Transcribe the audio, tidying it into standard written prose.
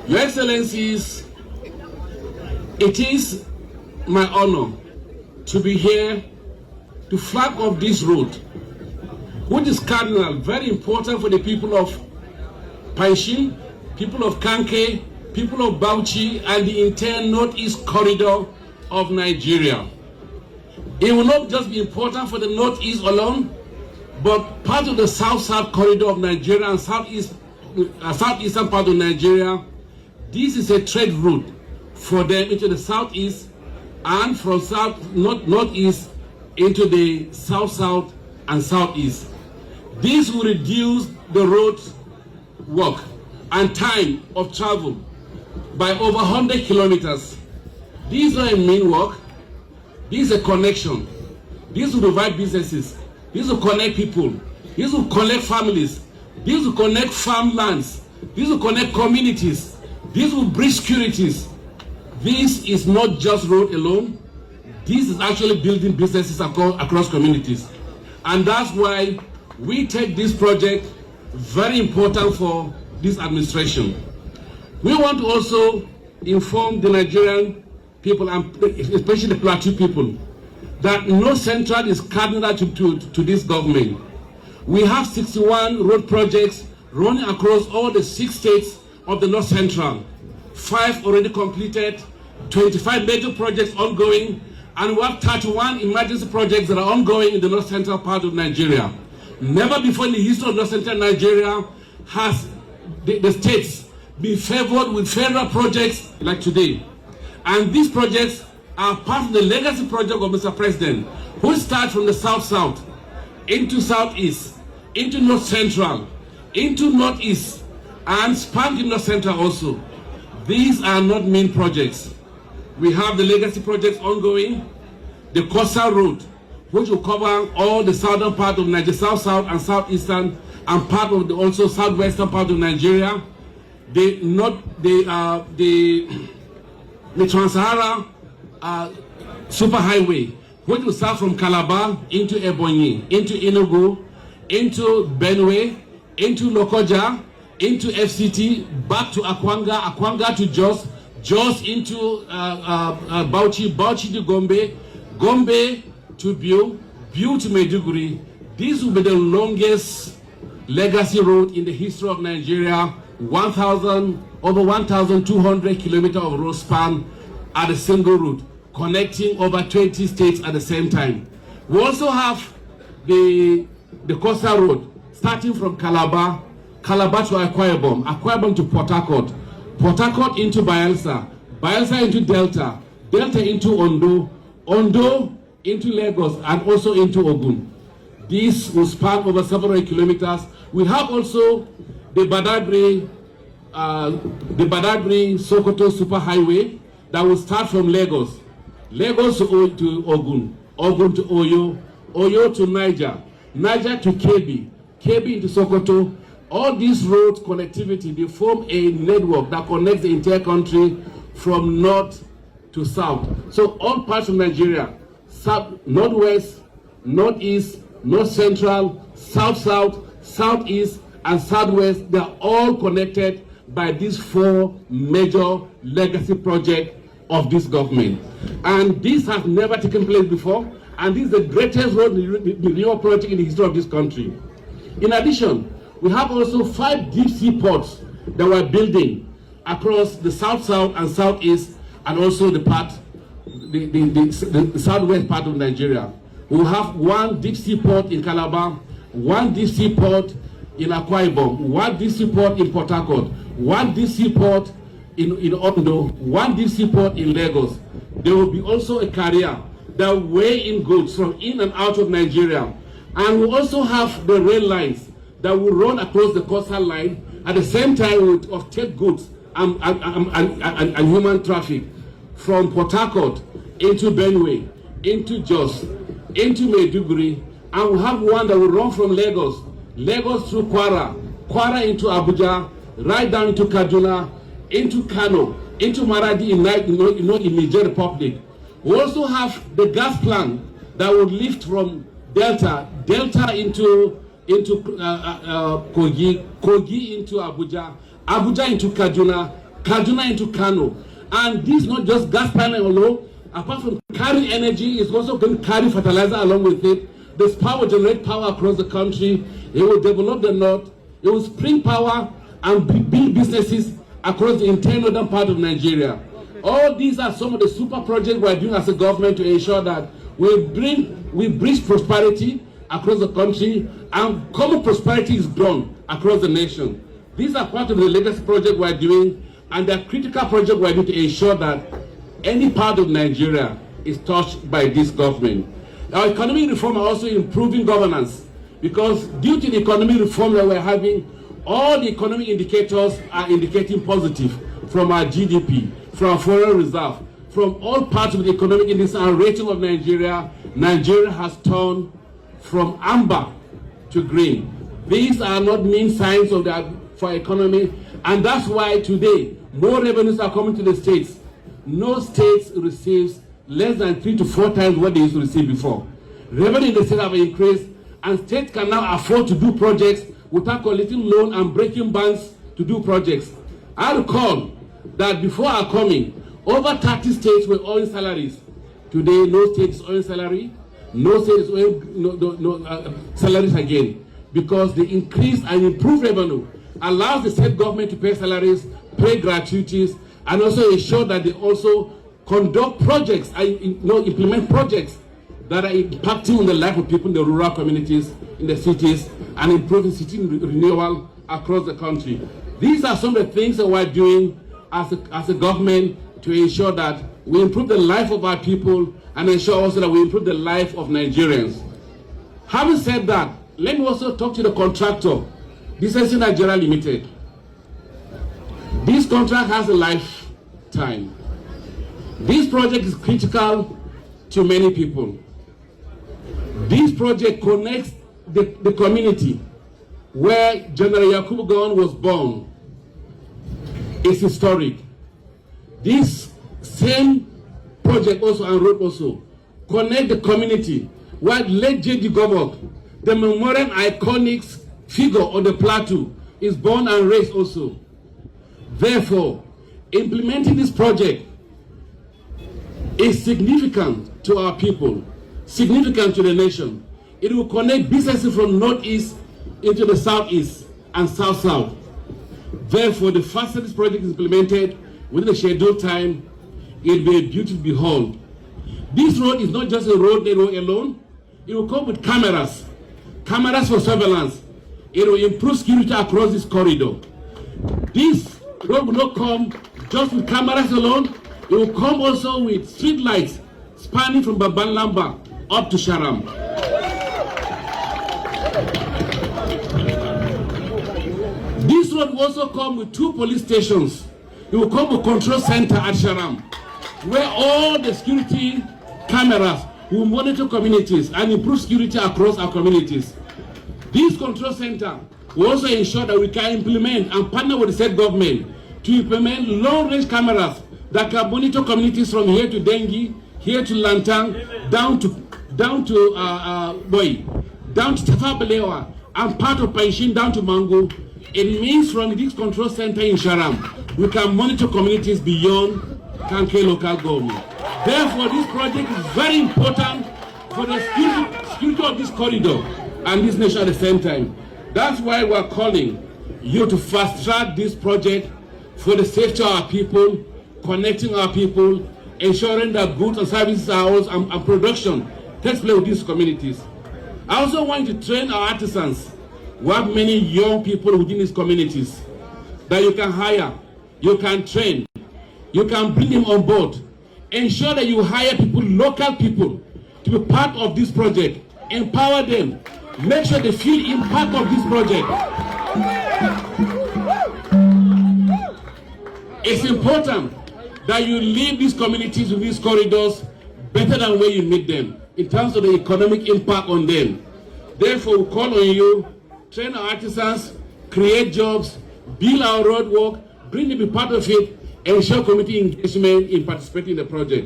Your Excellencies, it is my honor to be here to flag off this road, which is cardinal, very important for the people of Panshin, people of Kanke, people of Bauchi, and the entire northeast corridor of Nigeria. It will not just be important for the northeast alone, but part of the south-south corridor of Nigeria and southeastern part of Nigeria. This is a trade route for them into the southeast and from northeast into the south-south and southeast. This will reduce the road work and time of travel by over 100 kilometers. This is not a mean work. This is a connection. This will provide businesses. This will connect people. This will connect families. This will connect farmlands. This will connect communities. This will bridge securities. This is not just road alone. This is actually building businesses across communities. And that's why we take this project very important for this administration. We want to also inform the Nigerian people, and especially the Plateau people, that North Central is cardinal to this government. We have 61 road projects running across all the 6 states of the North Central. 5 already completed, 25 major projects ongoing, and we have 31 emergency projects that are ongoing in the North Central part of Nigeria. Never before in the history of North Central Nigeria has the states been favored with federal projects like today. And these projects are part of the legacy project of Mr. President, who starts from the south-south, into southeast, into North Central, into northeast, and span in North Central also. These are not mean projects. We have the legacy projects ongoing, the coastal road, which will cover all the southern part of Nigeria, south-south and southeastern, and part of the also southwestern part of Nigeria. The Trans-Sahara superhighway, which will start from Calabar into Ebonyi, into Enugu, into Benue, into Lokoja, into FCT, back to Akwanga, Akwanga to Jos, Jos into Bauchi, Bauchi to Gombe, Gombe to Biu, Biu to Maiduguri. This will be the longest legacy road in the history of Nigeria. Over 1,200 kilometers of road span at a single route, connecting over 20 states at the same time. We also have the coastal road, starting from Calabar to Akwa Ibom to Port Harcourt, Port Harcourt into Bayelsa, Bayelsa into Delta, Delta into Ondo, Ondo into Lagos, and also into Ogun. This will span over several kilometers. We have also the Badagry Sokoto superhighway that will start from Lagos, Lagos to Ogun, Ogun to Oyo, Oyo to Niger, Niger to Kebbi, Kebbi into Sokoto. All these road connectivity, they form a network that connects the entire country from north to south. So all parts of Nigeria, south, northwest, northeast, north central, south-south, southeast, and southwest, they are all connected by these 4 major legacy projects of this government. And this has never taken place before, and this is the greatest road renewal project in the history of this country. In addition, we have also 5 deep sea ports that we're building across the south-south and southeast, and also the southwest part of Nigeria. We will have 1 deep sea port in Calabar, 1 deep sea port in Akwa Ibom, 1 deep sea port in Port Harcourt, 1 deep sea port in Ondo, 1 deep sea port in Lagos. There will be also a carrier that will weigh in goods from in and out of Nigeria. And we also have the rail lines that will run across the coastal line. At the same time, we will take goods and human traffic from Port Harcourt into Benue, into Jos, into Maiduguri, and we have one that will run from Lagos, Lagos through Kwara, Kwara into Abuja, right down into Kaduna, into Kano, into Maradi in Niger Republic. We also have the gas plant that will lift from Delta into Kogi into Abuja, Abuja into Kaduna, Kaduna into Kano. And this is not just gas pipeline alone. Apart from carrying energy, it's also going to carry fertilizer along with it. This power will generate power across the country. It will develop the north. It will spring power and build businesses across the entire northern part of Nigeria. All these are some of the super projects we are doing as a government to ensure that we bridge prosperity across the country, and common prosperity is grown across the nation. These are part of the legacy project we are doing, and the critical project we are doing to ensure that any part of Nigeria is touched by this government. Our economic reform are also improving governance, because due to the economic reform that we're having, all the economic indicators are indicating positive, from our GDP, from our foreign reserve, from all parts of the economic index and rating of Nigeria. Nigeria has turned from amber to green. These are not mean signs of that for economy, and that's why today more revenues are coming to the states. No state receives less than 3 to 4 times what they used to receive before. Revenue in the state have increased, and states can now afford to do projects without collecting loan and breaking banks to do projects. I recall that before our coming, over 30 states were owing salaries. Today, no state is owing salary, no state is owing salaries again, because the increase and improved revenue allows the state government to pay salaries, pay gratuities, and also ensure that they also conduct projects and implement projects that are impacting on the life of people in the rural communities, in the cities, and improving city renewal across the country. These are some of the things that we're doing as a government to ensure that we improve the life of our people and ensure also that we improve the life of Nigerians. Having said that, let me also talk to the contractor, Decency Nigeria Limited. This contract has a lifetime. This project is critical to many people. This project connects the community where General Yakubu Gowon was born. It's historic. This same project also and road also connect the community where late J.D. Gobok, the memorial iconic figure of the Plateau, is born and raised also. Therefore, implementing this project is significant to our people, significant to the nation. It will connect businesses from northeast into the southeast and south-south. Therefore, the faster this project is implemented within the scheduled time, it will be a beauty to behold. This road is not just a road alone. It will come with cameras for surveillance. It will improve security across this corridor. This road will not come just with cameras alone. It will come also with street lights spanning from Babban Lamba up to Sharam. This road will also come with 2 police stations. It will come with a control center at Sharam, where all the security cameras will monitor communities and improve security across our communities. This control center will also ensure that we can implement and partner with the state government to implement long-range cameras that can monitor communities from here to Dengi, here to Lantang, down to Tafa Balewa, and part of Paishin down to Mango. It means from this control center in Sharam, we can monitor communities beyond Kanke local government. Therefore, this project is very important for the security of this corridor and this nation at the same time. That's why we're calling you to fast-track this project for the safety of our people, connecting our people, ensuring that goods and services are also, and production takes place with these communities. I also want to train our artisans. We have many young people within these communities that you can hire, you can train, you can bring them on board. Ensure that you hire people, local people, to be part of this project. Empower them. Make sure they feel impact of this project. It's important that you leave these communities with these corridors better than where you meet them in terms of the economic impact on them. Therefore, we call on you, train our artisans, create jobs, build our road work, bring them to be part of it, ensure community engagement in participating in the project.